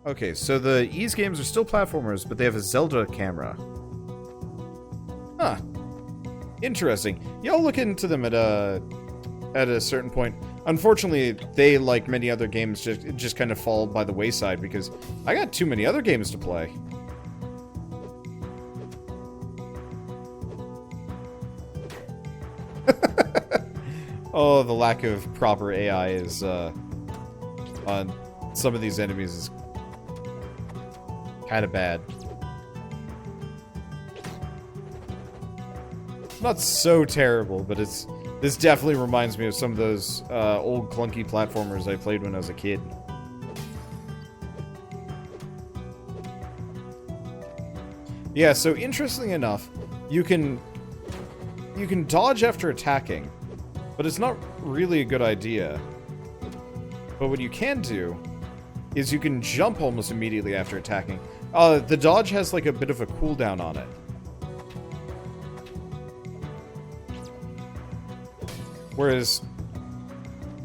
Okay, so the Ys games are still platformers, but they have a Zelda camera. Huh. Interesting. Yeah, I'll look into them at a certain point. Unfortunately, they, like many other games, just kind of fall by the wayside because I got too many other games to play. Oh, the lack of proper AI is, on some of these enemies is kind of bad. Not so terrible, but this definitely reminds me of some of those old clunky platformers I played when I was a kid. Yeah, so interestingly enough, you can dodge after attacking, but it's not really a good idea. But what you can do is you can jump almost immediately after attacking. The dodge has like a bit of a cooldown on it. Whereas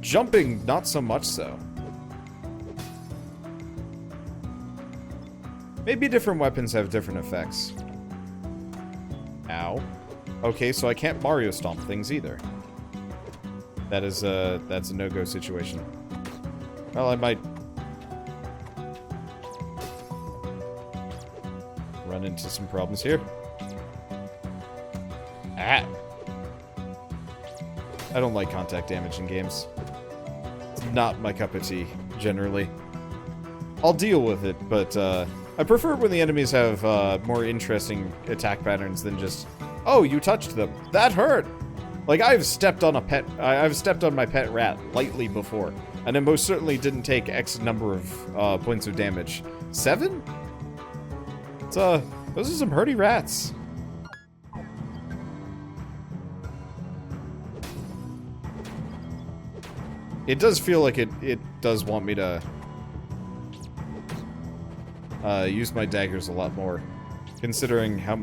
jumping, not so much so. Maybe different weapons have different effects. Ow. Okay, so I can't Mario stomp things either. That's a no-go situation. Well, I might run into some problems here. Ah! I don't like contact damage in games. It's not my cup of tea, generally. I'll deal with it, but I prefer when the enemies have more interesting attack patterns than just, oh, you touched them. That hurt! Like, I've stepped on my pet rat lightly before, and it most certainly didn't take X number of points of damage. 7? It's, those are some hardy rats. It does feel like it does want me to use my daggers a lot more, considering how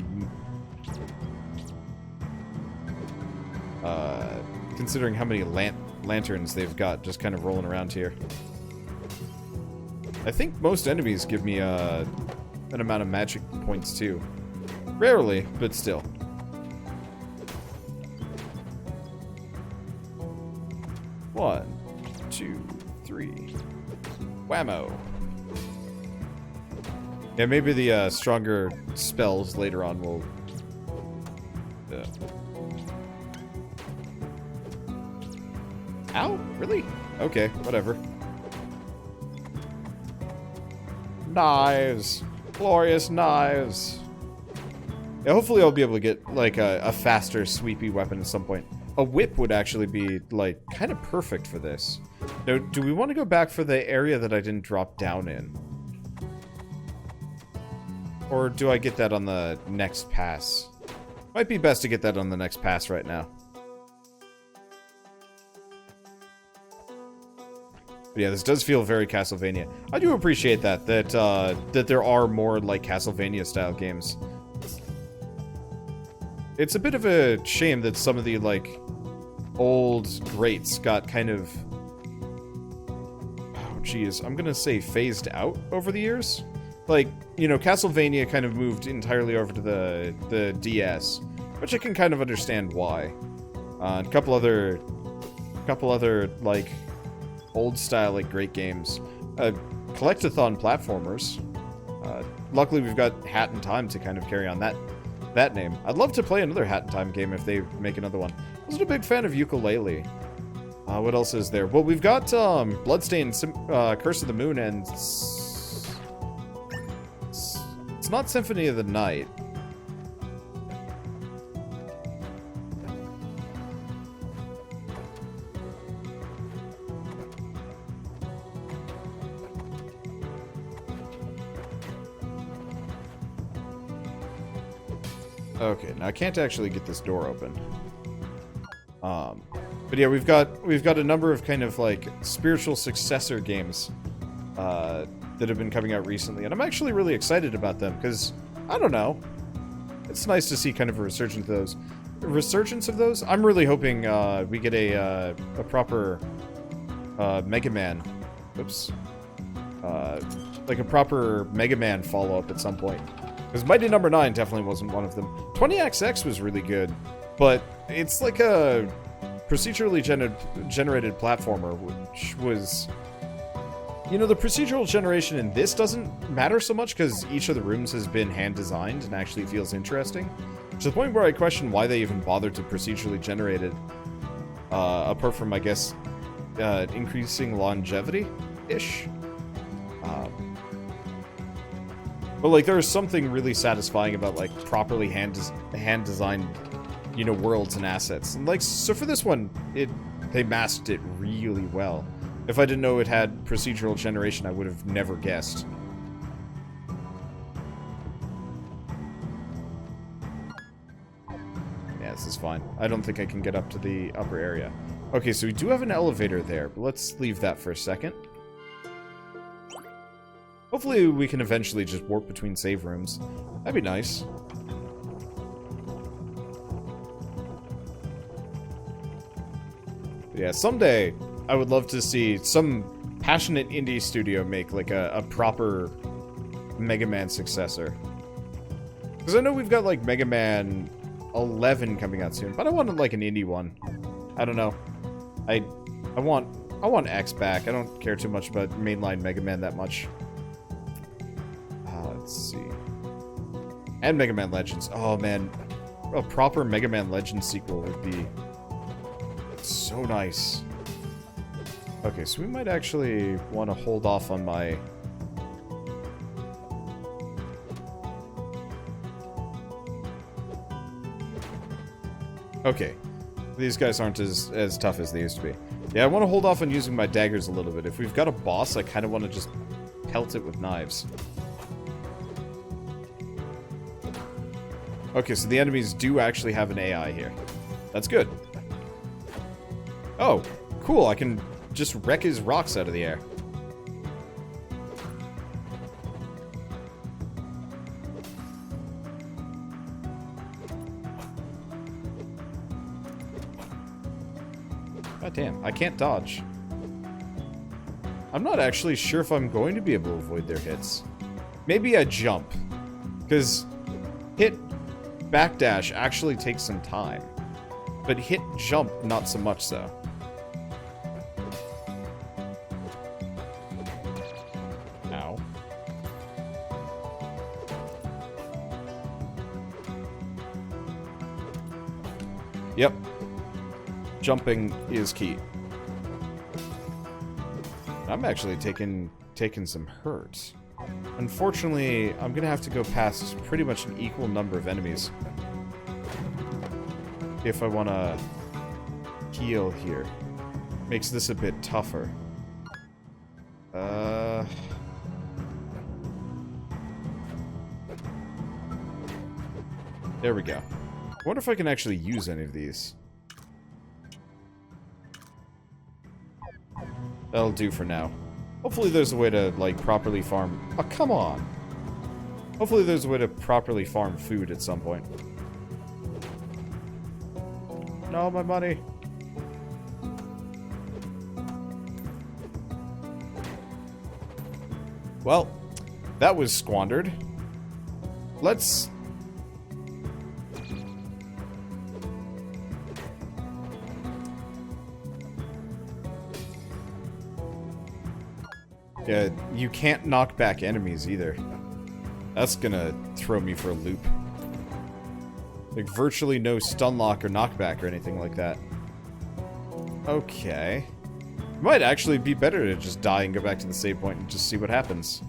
many lanterns they've got just kind of rolling around here. I think most enemies give me an amount of magic points too. Rarely, but still. One, 2, 3. Whammo. Yeah, maybe the stronger spells later on will... Ow? Really? Okay, whatever. Knives! Glorious knives! Yeah, hopefully I'll be able to get, like, a faster, sweepy weapon at some point. A whip would actually be, like, kind of perfect for this. Now, do we want to go back for the area that I didn't drop down in? Or do I get that on the next pass? Might be best to get that on the next pass right now. But yeah, this does feel very Castlevania. I do appreciate that there are more, like, Castlevania-style games. It's a bit of a shame that some of the, like, old greats got kind of... Oh, geez. I'm gonna say phased out over the years. Like, you know, Castlevania kind of moved entirely over to the DS, which I can kind of understand why. A couple other, like, old-style, like, great games. Collectathon platformers. Luckily, we've got Hat in Time to kind of carry on that name. I'd love to play another Hat in Time game if they make another one. I wasn't a big fan of Ukulele. What else is there? Well, we've got Bloodstained Curse of the Moon, and it's not Symphony of the Night. Okay, now I can't actually get this door open. But yeah, we've got a number of kind of like spiritual successor games that have been coming out recently, and I'm actually really excited about them because I don't know, it's nice to see kind of a resurgence of those. I'm really hoping we get a proper Mega Man. Oops. like a proper Mega Man follow-up at some point. Because Mighty Number 9 definitely wasn't one of them. 20XX was really good, but it's like a procedurally generated platformer, which was... You know, the procedural generation in this doesn't matter so much because each of the rooms has been hand-designed and actually feels interesting. To the point where I question why they even bothered to procedurally generate it. Apart from, I guess, increasing longevity-ish. But, like, there's something really satisfying about, like, properly hand-designed, you know, worlds and assets. And, like, so for this one, they masked it really well. If I didn't know it had procedural generation, I would have never guessed. Yeah, this is fine. I don't think I can get up to the upper area. Okay, so we do have an elevator there, but let's leave that for a second. Hopefully we can eventually just warp between save rooms. That'd be nice. But yeah, someday I would love to see some passionate indie studio make like a proper Mega Man successor. Because I know we've got like Mega Man 11 coming out soon, but I want like an indie one. I don't know. I want X back. I don't care too much about mainline Mega Man that much. Let's see. And Mega Man Legends. Oh man, a proper Mega Man Legends sequel would be so nice. Okay, so we might actually want to hold off on my... Okay. These guys aren't as tough as they used to be. Yeah, I want to hold off on using my daggers a little bit. If we've got a boss, I kind of want to just pelt it with knives. Okay, so the enemies do actually have an AI here. That's good. Oh, cool. I can just wreck his rocks out of the air. God damn, I can't dodge. I'm not actually sure if I'm going to be able to avoid their hits. Maybe I jump. Because hit backdash actually takes some time. But hit jump, not so much so. Ow. Yep. Jumping is key. I'm actually taking some hurt. Unfortunately, I'm gonna have to go past pretty much an equal number of enemies if I want to heal here. Makes this a bit tougher. There we go. I wonder if I can actually use any of these. That'll do for now. Hopefully there's a way to, like, properly farm... Oh, come on! Hopefully there's a way to properly farm food at some point. No, my money! Well, that was squandered. Let's... Yeah, you can't knock back enemies either. That's gonna throw me for a loop. Like, virtually no stun lock or knockback or anything like that. Okay. It might actually be better to just die and go back to the save point and just see what happens.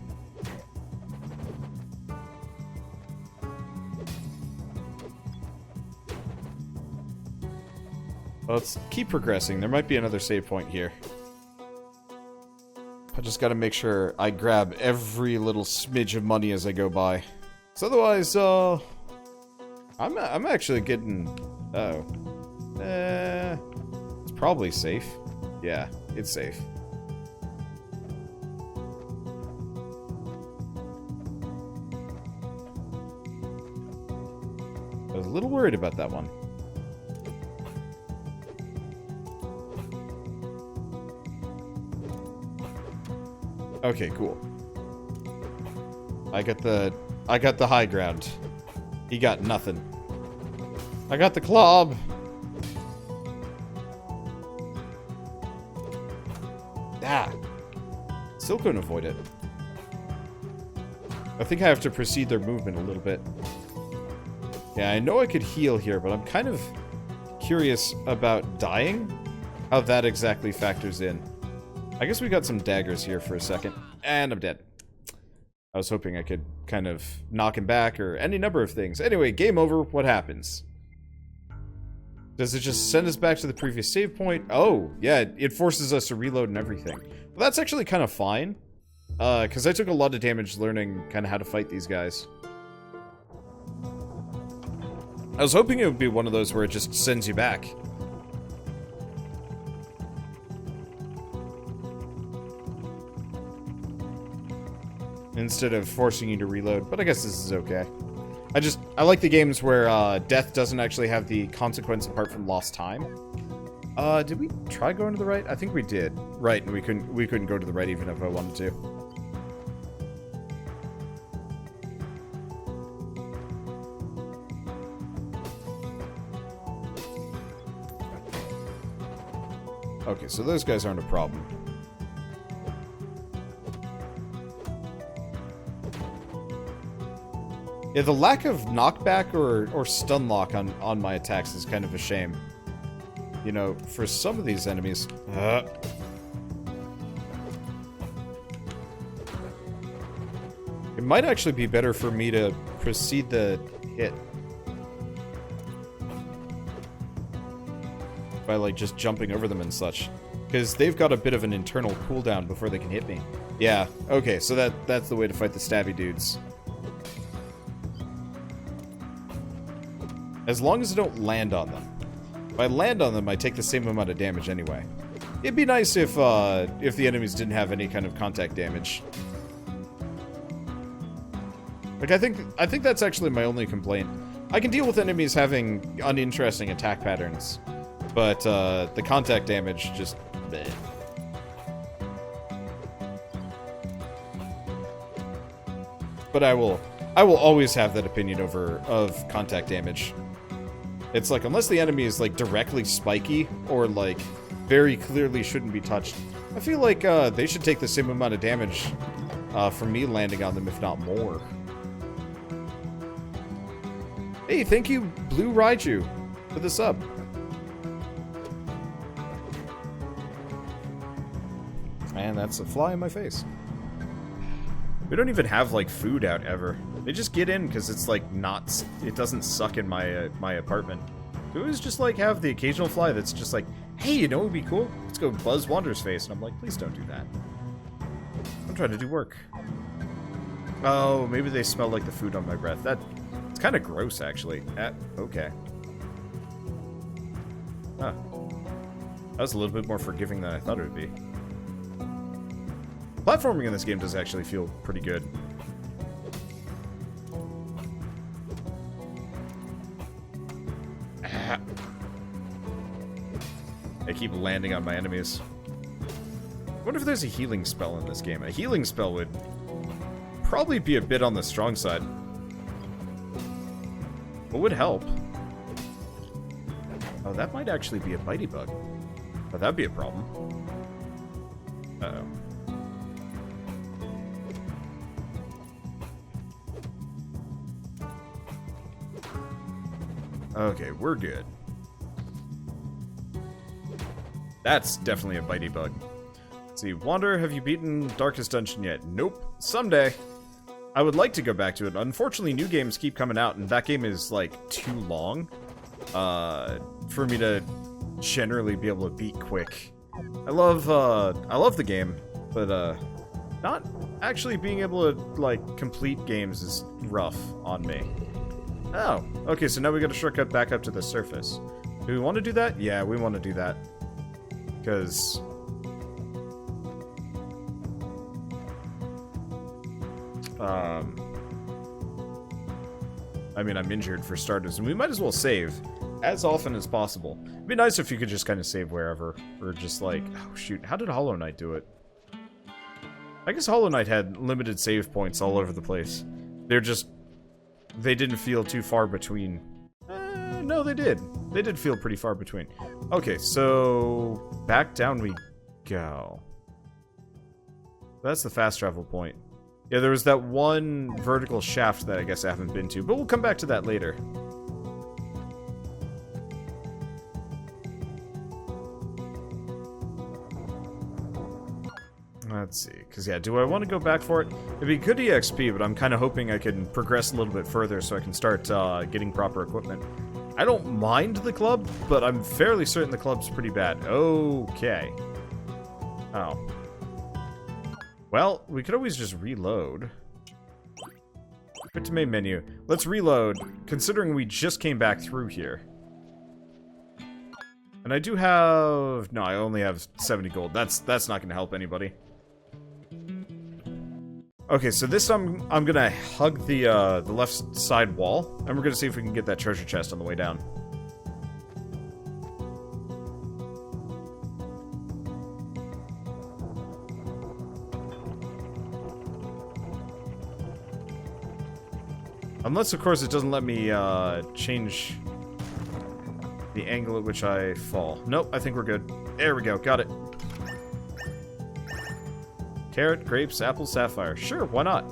Let's keep progressing. There might be another save point here. I just gotta make sure I grab every little smidge of money as I go by. So otherwise, I'm actually getting... Oh. It's probably safe. Yeah, it's safe. I was a little worried about that one. Okay, cool. I got the high ground. He got nothing. I got the club. Ah. Still couldn't avoid it. I think I have to precede their movement a little bit. Yeah, I know I could heal here, but I'm kind of curious about dying. How that exactly factors in. I guess we got some daggers here for a second. And I'm dead. I was hoping I could kind of knock him back or any number of things. Anyway, game over. What happens? Does it just send us back to the previous save point? Oh, yeah, it forces us to reload and everything. Well, that's actually kind of fine. Because I took a lot of damage learning kind of how to fight these guys. I was hoping it would be one of those where it just sends you back. Instead of forcing you to reload, but I guess this is okay. I like the games where death doesn't actually have the consequence apart from lost time. Did we try going to the right? I think we did. Right, and we couldn't go to the right even if I wanted to. Okay, so those guys aren't a problem. Yeah, the lack of knockback or stun lock on my attacks is kind of a shame. You know, for some of these enemies... It might actually be better for me to precede the hit. By, like, just jumping over them and such. Because they've got a bit of an internal cooldown before they can hit me. Yeah, okay, so that's the way to fight the stabby dudes. As long as I don't land on them. If I land on them, I take the same amount of damage anyway. It'd be nice if the enemies didn't have any kind of contact damage. Like, I think that's actually my only complaint. I can deal with enemies having uninteresting attack patterns. But, the contact damage just... bleh. But I will always have that opinion of contact damage. It's like, unless the enemy is, like, directly spiky, or, like, very clearly shouldn't be touched, I feel like, they should take the same amount of damage, from me landing on them, if not more. Hey, thank you, Blue Raiju, for the sub. And that's a fly in my face. We don't even have, like, food out ever. They just get in because it's, like, not... It doesn't suck in my my apartment. We always just, like, have the occasional fly that's just like, hey, you know what would be cool? Let's go buzz Wander's face. And I'm like, please don't do that. I'm trying to do work. Oh, maybe they smell like the food on my breath. It's kind of gross, actually. Okay. Huh. That was a little bit more forgiving than I thought it would be. Platforming in this game does actually feel pretty good. I keep landing on my enemies. I wonder if there's a healing spell in this game. A healing spell would probably be a bit on the strong side. What would help? Oh, that might actually be a bitey bug. Oh, that'd be a problem. Uh-oh. Okay, we're good. That's definitely a bitey bug. Let's see, Wander, have you beaten Darkest Dungeon yet? Nope. Someday. I would like to go back to it. Unfortunately, new games keep coming out, and that game is, like, too long for me to generally be able to beat quick. I love the game, but not actually being able to, like, complete games is rough on me. Oh, okay, so now we got a shortcut back up to the surface. Do we want to do that? Yeah, we want to do that. Because... I mean, I'm injured for starters, and we might as well save as often as possible. It'd be nice if you could just kind of save wherever, or just like, oh shoot, how did Hollow Knight do it? I guess Hollow Knight had limited save points all over the place. They didn't feel too far between. No, they did. They did feel pretty far between. Okay, so back down we go. That's the fast travel point. Yeah, there was that one vertical shaft that I guess I haven't been to, but we'll come back to that later. Let's see, because yeah, do I want to go back for it? It'd be good EXP, but I'm kind of hoping I can progress a little bit further so I can start getting proper equipment. I don't mind the club, but I'm fairly certain the club's pretty bad. Okay. Oh. Well, we could always just reload. Quit to main menu. Let's reload, considering we just came back through here. And I do have... No, I only have 70 gold. That's not going to help anybody. Okay, so this time I'm gonna hug the left side wall, and we're gonna see if we can get that treasure chest on the way down. Unless, of course, it doesn't let me change the angle at which I fall. Nope, I think we're good. There we go, got it. Carrot, grapes, apple, sapphire. Sure, why not?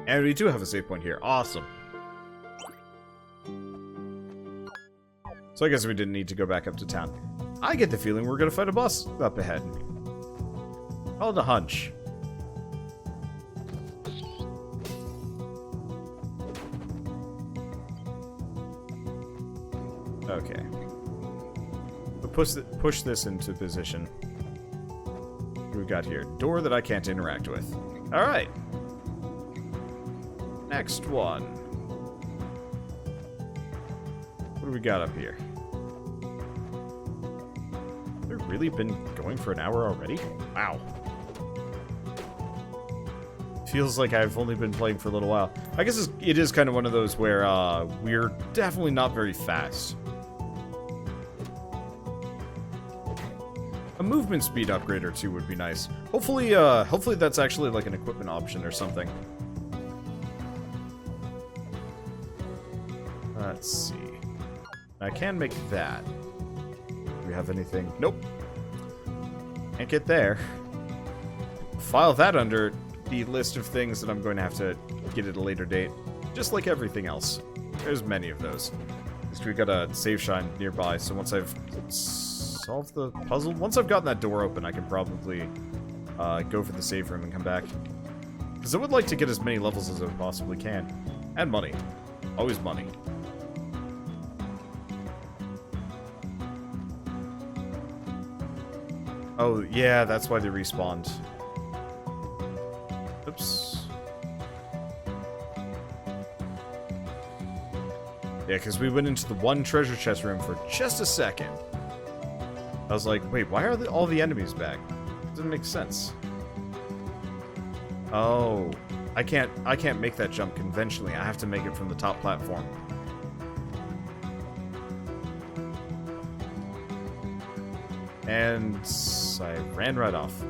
And we do have a save point here. Awesome. So I guess we didn't need to go back up to town. I get the feeling we're gonna fight a boss up ahead. Call it a hunch. Okay. But push this into position. What do we got here? Door that I can't interact with. Alright. Next one. What do we got up here? Have we really been going for an hour already? Wow. Feels like I've only been playing for a little while. I guess it is kind of one of those where we're definitely not very fast. A movement speed upgrade or two would be nice. Hopefully that's actually like an equipment option or something. Let's see. I can make that. Do we have anything? Nope. Can't get there. File that under the list of things that I'm going to have to get at a later date. Just like everything else. There's many of those. Just we got a save shrine nearby, so once I've solved the puzzle, once I've gotten that door open, I can probably go for the save room and come back. Because I would like to get as many levels as I possibly can. And money. Always money. Oh, yeah, that's why they respawned. Oops. Yeah, because we went into the one treasure chest room for just a second. I was like, wait, why are all the enemies back? Doesn't make sense. Oh, I can't make that jump conventionally. I have to make it from the top platform. And I ran right off.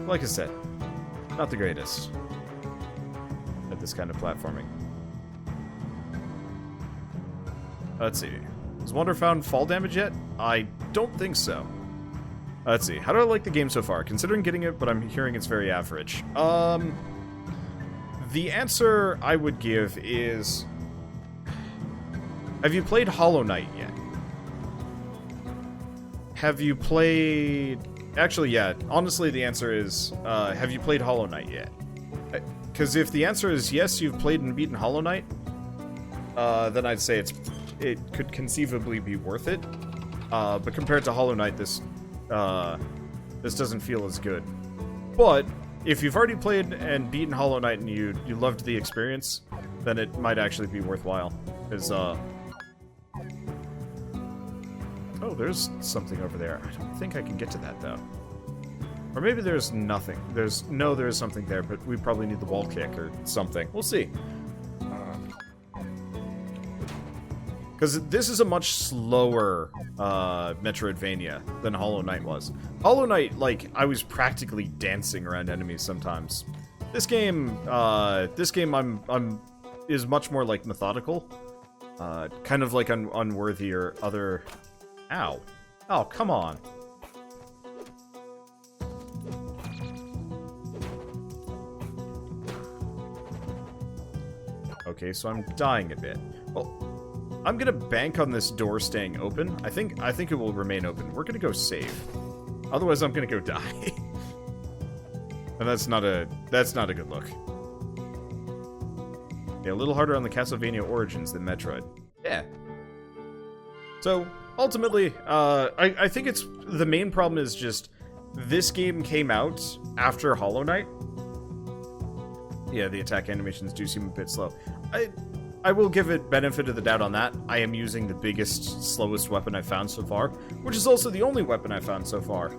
Like I said, not the greatest at this kind of platforming. Let's see. Has Wonder found fall damage yet? I don't think so. Let's see. How do I like the game so far? Considering getting it, but I'm hearing it's very average. The answer I would give is... Have you played Hollow Knight yet? Have you played... Actually, yeah. Honestly, the answer is, have you played Hollow Knight yet? Because if the answer is yes, you've played and beaten Hollow Knight, then I'd say it could conceivably be worth it. But compared to Hollow Knight, this doesn't feel as good. But if you've already played and beaten Hollow Knight and you loved the experience, then it might actually be worthwhile. Because, oh, there's something over there. I don't think I can get to that, though. Or maybe there's nothing. There is something there, but we probably need the wall kick or something. We'll see. Because this is a much slower Metroidvania than Hollow Knight was. Hollow Knight, like, I was practically dancing around enemies sometimes. This game is much more like methodical. Kind of like Unworthy or other... Ow. Oh, come on. Okay, so I'm dying a bit. Well, I'm gonna bank on this door staying open. I think it will remain open. We're gonna go save. Otherwise, I'm gonna go die. And that's not a good look. Yeah, a little harder on the Castlevania Origins than Metroid. Yeah. So ultimately, I think it's the main problem is just this game came out after Hollow Knight. Yeah, the attack animations do seem a bit slow. I will give it benefit of the doubt on that. I am using the biggest, slowest weapon I've found so far, which is also the only weapon I've found so far.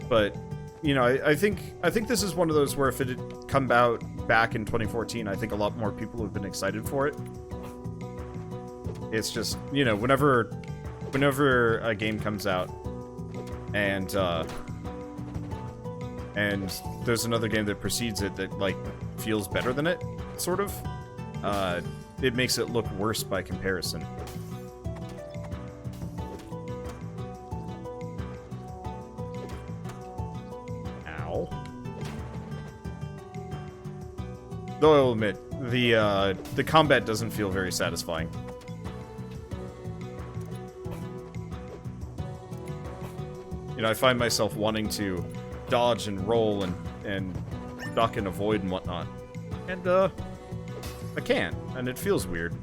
But you know, I think this is one of those where if it had come out back in 2014, I think a lot more people would have been excited for it. It's just, you know, whenever a game comes out and there's another game that precedes it that, like, feels better than it, sort of, it makes it look worse by comparison. Ow. Though I will admit, the combat doesn't feel very satisfying. You know, I find myself wanting to dodge and roll and duck and avoid and whatnot. And, I can't, and it feels weird.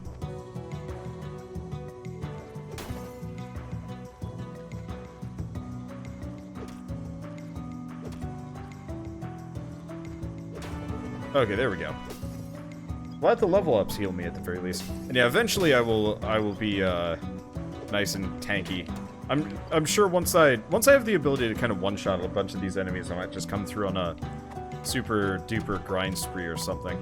Okay, there we go. Let the level ups heal me at the very least. And yeah, eventually I will be nice and tanky. I'm sure once I have the ability to kind of one-shot a bunch of these enemies, I might just come through on a super duper grind spree or something.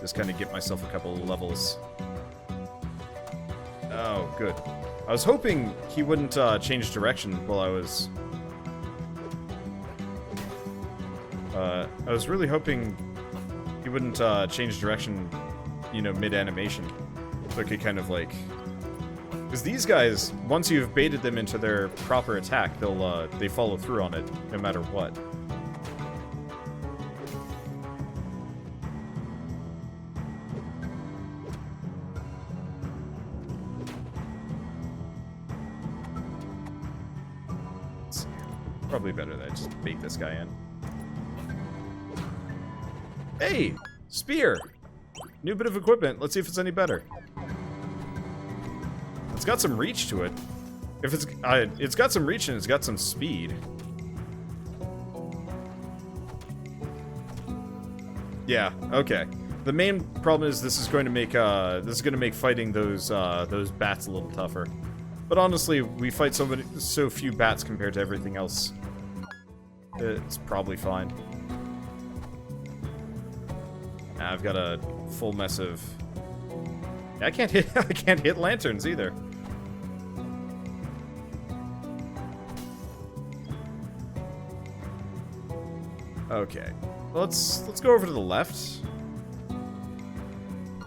Just kind of get myself a couple of levels. Oh, good. I was hoping he wouldn't change direction while I was... I was really hoping he wouldn't change direction, you know, mid-animation. So I could kind of, like... Because these guys, once you've baited them into their proper attack, they follow through on it, no matter what. It's probably better that I just bait this guy in. Hey! Spear! New bit of equipment. Let's see if it's any better. It's got some reach to it. If it's got some reach and it's got some speed. Yeah. Okay. The main problem is this is going to make fighting those bats a little tougher. But honestly, we fight so few bats compared to everything else. It's probably fine. I've got a full mess of... I can't hit lanterns either. Okay. Let's go over to the left.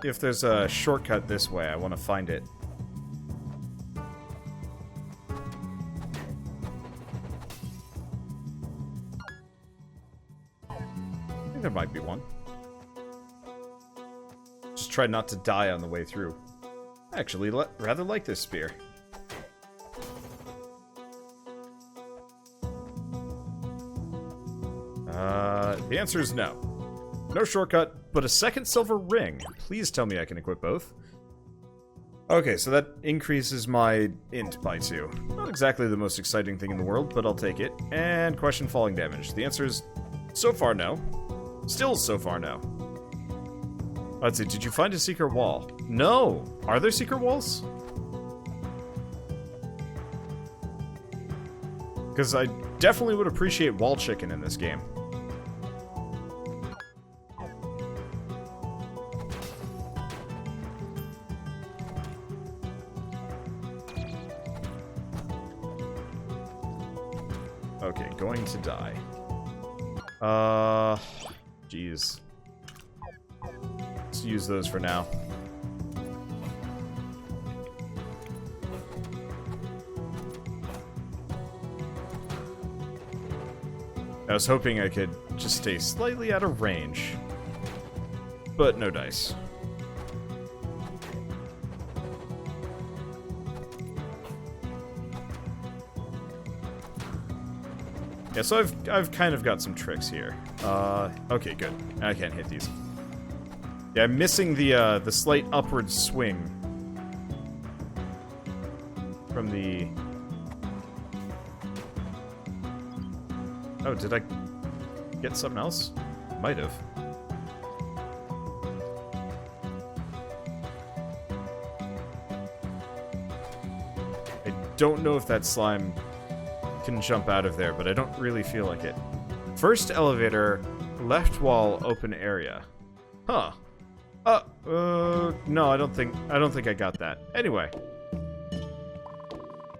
If there's a shortcut this way, I want to find it. I think there might be one. Just try not to die on the way through. Actually, rather like this spear. The answer is no. No shortcut, but a second silver ring. Please tell me I can equip both. Okay, so that increases my int by 2. Not exactly the most exciting thing in the world, but I'll take it. And question falling damage. The answer is so far no. Still so far no. Let's see, did you find a secret wall? No! Are there secret walls? Because I definitely would appreciate wall chicken in this game. Okay, going to die. Jeez. Let's use those for now. I was hoping I could just stay slightly out of range. But no dice. Yeah, so I've kind of got some tricks here. Okay, good. I can't hit these. Yeah, I'm missing the slight upward swing from the... Oh, did I get something else? Might have. I don't know if that slime can jump out of there, but I don't really feel like it. First elevator, left wall, open area. Huh. No, I don't think I got that. Anyway.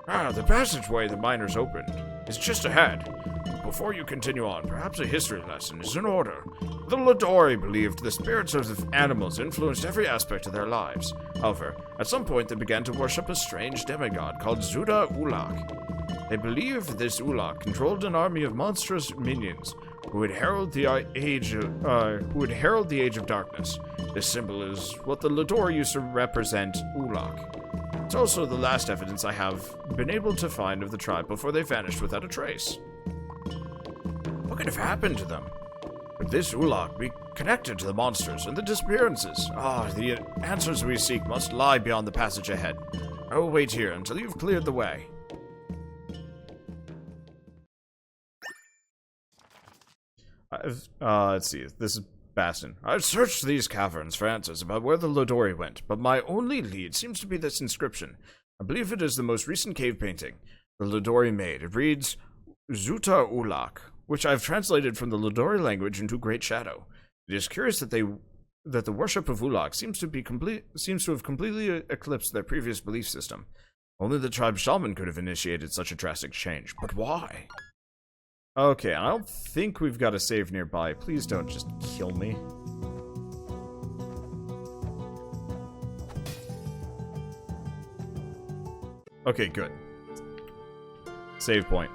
The passageway the miners opened is just ahead. Before you continue on, perhaps a history lesson is in order. The Ladori believed the spirits of animals influenced every aspect of their lives. However, at some point they began to worship a strange demigod called Zuda Ulak. They believed this Ulak controlled an army of monstrous minions who would herald the age of darkness. This symbol is what the Lador used to represent Ulak. It's also the last evidence I have been able to find of the tribe before they vanished without a trace. What could have happened to them? Could this Ulak be connected to the monsters and the disappearances? The answers we seek must lie beyond the passage ahead. I will wait here until you've cleared the way. Let's see. This is Bastion. I've searched these caverns for answers about where the Lodori went, but my only lead seems to be this inscription. I believe it is the most recent cave painting the Lodori made. It reads, Zuta Ulak, which I've translated from the Lodori language into Great Shadow. It is curious that the worship of Ulak seems to have completely eclipsed their previous belief system. Only the tribe's shaman could have initiated such a drastic change. But why? Okay, I don't think we've got a save nearby. Please don't just kill me. Okay, good. Save point.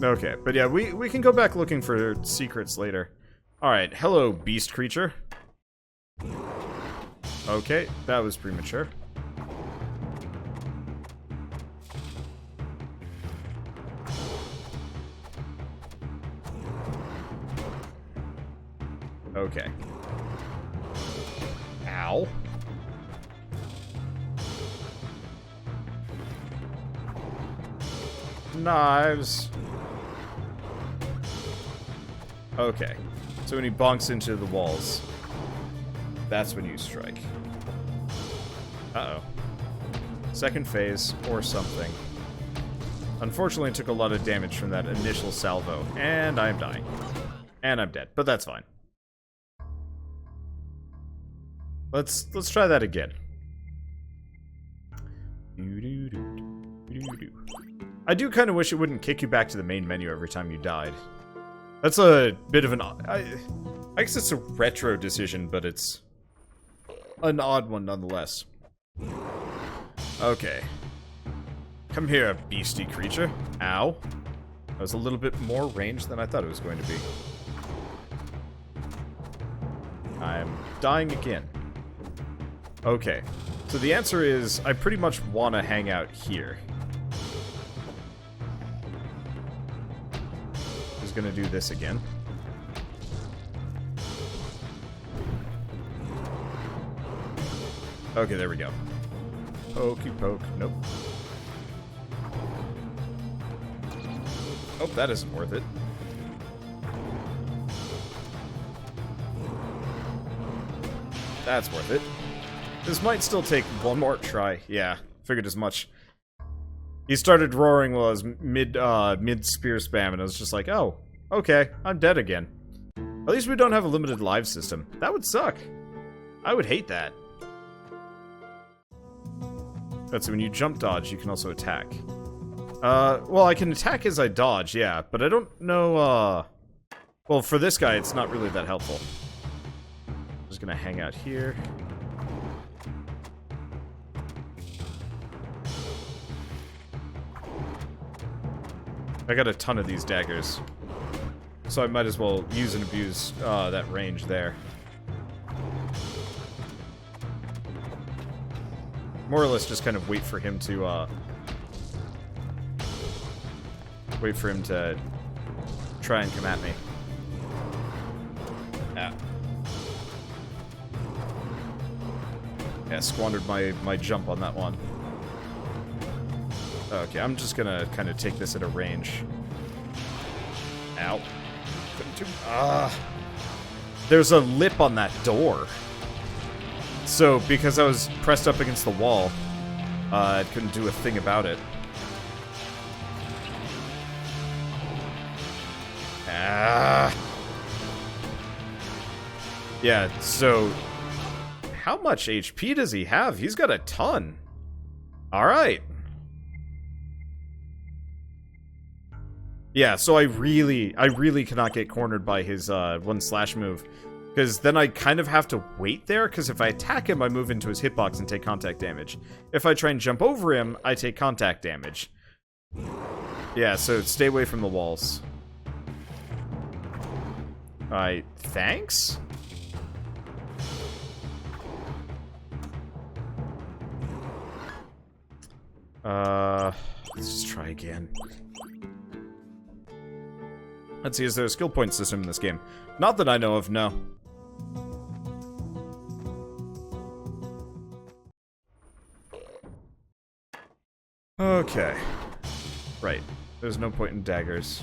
Okay, but yeah, we can go back looking for secrets later. Alright, hello, beast creature. Okay, that was premature. Okay. Ow. Knives. Okay. So when he bonks into the walls, that's when you strike. Uh-oh. Second phase, or something. Unfortunately, I took a lot of damage from that initial salvo, and I'm dying. And I'm dead, but that's fine. Let's try that again. I do kind of wish it wouldn't kick you back to the main menu every time you died. That's a bit of an... I guess it's a retro decision, but it's an odd one nonetheless. Okay. Come here, beastie creature. Ow. That was a little bit more range than I thought it was going to be. I'm dying again. Okay, so the answer is I pretty much want to hang out here. Just gonna do this again. Okay, there we go. Pokey poke. Nope. Oh, that isn't worth it. That's worth it. This might still take one more try. Yeah, figured as much. He started roaring while I was mid spear spam, and I was just like, oh, okay, I'm dead again. At least we don't have a limited live system. That would suck. I would hate that. Let's see, when you jump dodge, you can also attack. Well, I can attack as I dodge, yeah, but I don't know, well, for this guy, it's not really that helpful. I'm just gonna hang out here. I got a ton of these daggers, so I might as well use and abuse that range there. More or less just kind of wait for him to try and come at me. Yeah, squandered my jump on that one. Okay, I'm just gonna kind of take this at a range. Ow. There's a lip on that door. So, because I was pressed up against the wall, I couldn't do a thing about it. Yeah, so... how much HP does he have? He's got a ton. Alright. Yeah, so I really cannot get cornered by his one slash move. Because then I kind of have to wait there, because if I attack him, I move into his hitbox and take contact damage. If I try and jump over him, I take contact damage. Yeah, so stay away from the walls. Alright, thanks? Let's just try again. Let's see, is there a skill point system in this game? Not that I know of, no. Okay. Right. There's no point in daggers.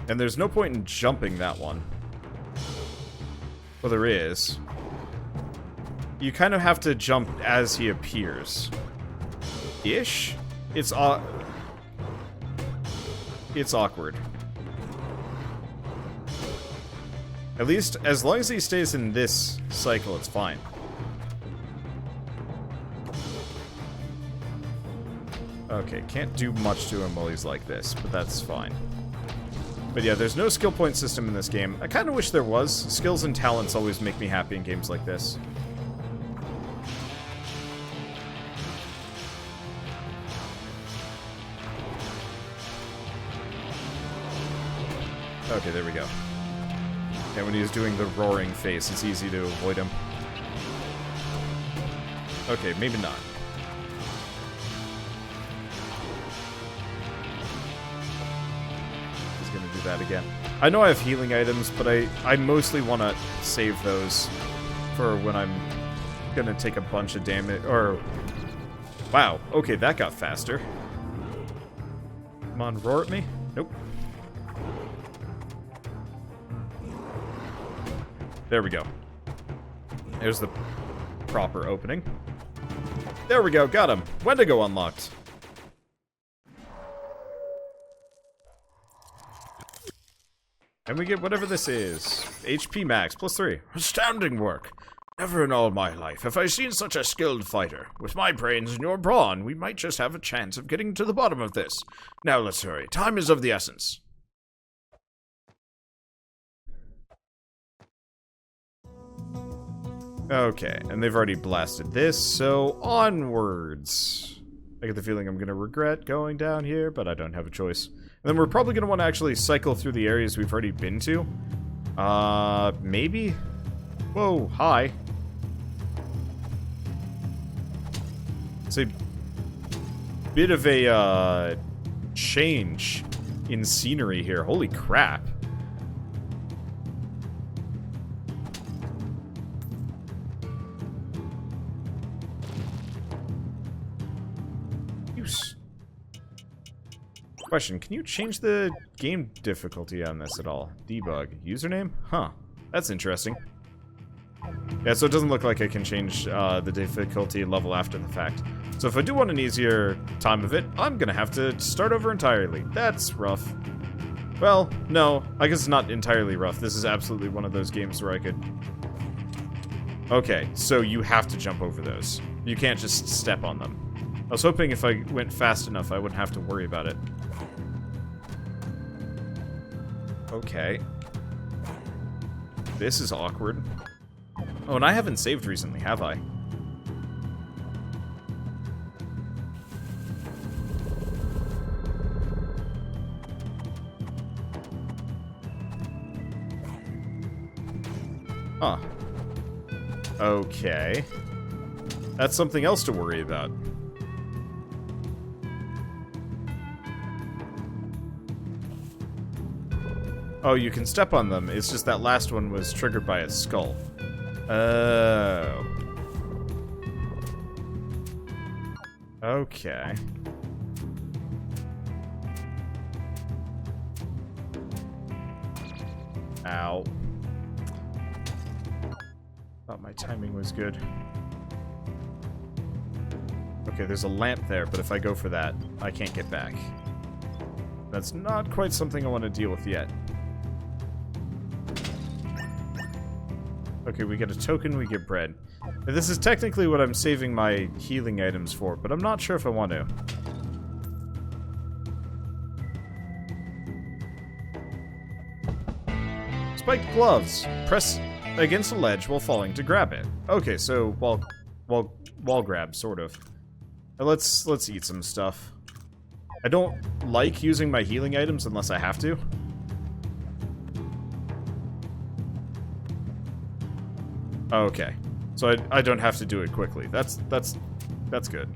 And there's no point in jumping that one. Well, there is. You kind of have to jump as he appears. Ish? It's awkward. At least, as long as he stays in this cycle, it's fine. Okay, can't do much to him while he's like this, but that's fine. But yeah, there's no skill point system in this game. I kind of wish there was. Skills and talents always make me happy in games like this. Okay, there we go. And when he's doing the roaring face, it's easy to avoid him. Okay, maybe not. He's gonna do that again. I know I have healing items, but I mostly want to save those for when I'm gonna take a bunch of damage, or... Wow, okay, that got faster. Come on, roar at me? Nope. There we go. There's the proper opening. There we go, got him. Wendigo unlocked. And we get whatever this is. HP max, +3. Astounding work. Never in all my life have I seen such a skilled fighter. With my brains and your brawn, we might just have a chance of getting to the bottom of this. Now let's hurry. Time is of the essence. Okay, and they've already blasted this, so onwards. I get the feeling I'm going to regret going down here, but I don't have a choice. And then we're probably going to want to actually cycle through the areas we've already been to. Maybe? Whoa, hi. It's a bit of a, change in scenery here. Holy crap. Question, can you change the game difficulty on this at all? Debug. Username? Huh. That's interesting. Yeah, so it doesn't look like I can change the difficulty level after the fact. So if I do want an easier time of it, I'm gonna have to start over entirely. That's rough. Well, no. I guess it's not entirely rough. This is absolutely one of those games where I could... Okay, so you have to jump over those. You can't just step on them. I was hoping if I went fast enough, I wouldn't have to worry about it. Okay. This is awkward. Oh, and I haven't saved recently, have I? Huh. Okay. That's something else to worry about. Oh, you can step on them. It's just that last one was triggered by a skull. Oh. Okay. Ow. Thought my timing was good. Okay, there's a lamp there, but if I go for that, I can't get back. That's not quite something I want to deal with yet. Okay, we get a token, we get bread. Now, this is technically what I'm saving my healing items for, but I'm not sure if I want to. Spiked gloves. Press against a ledge while falling to grab it. Okay, so wall grab, sort of. Now let's eat some stuff. I don't like using my healing items unless I have to. Okay, so I don't have to do it quickly. That's good.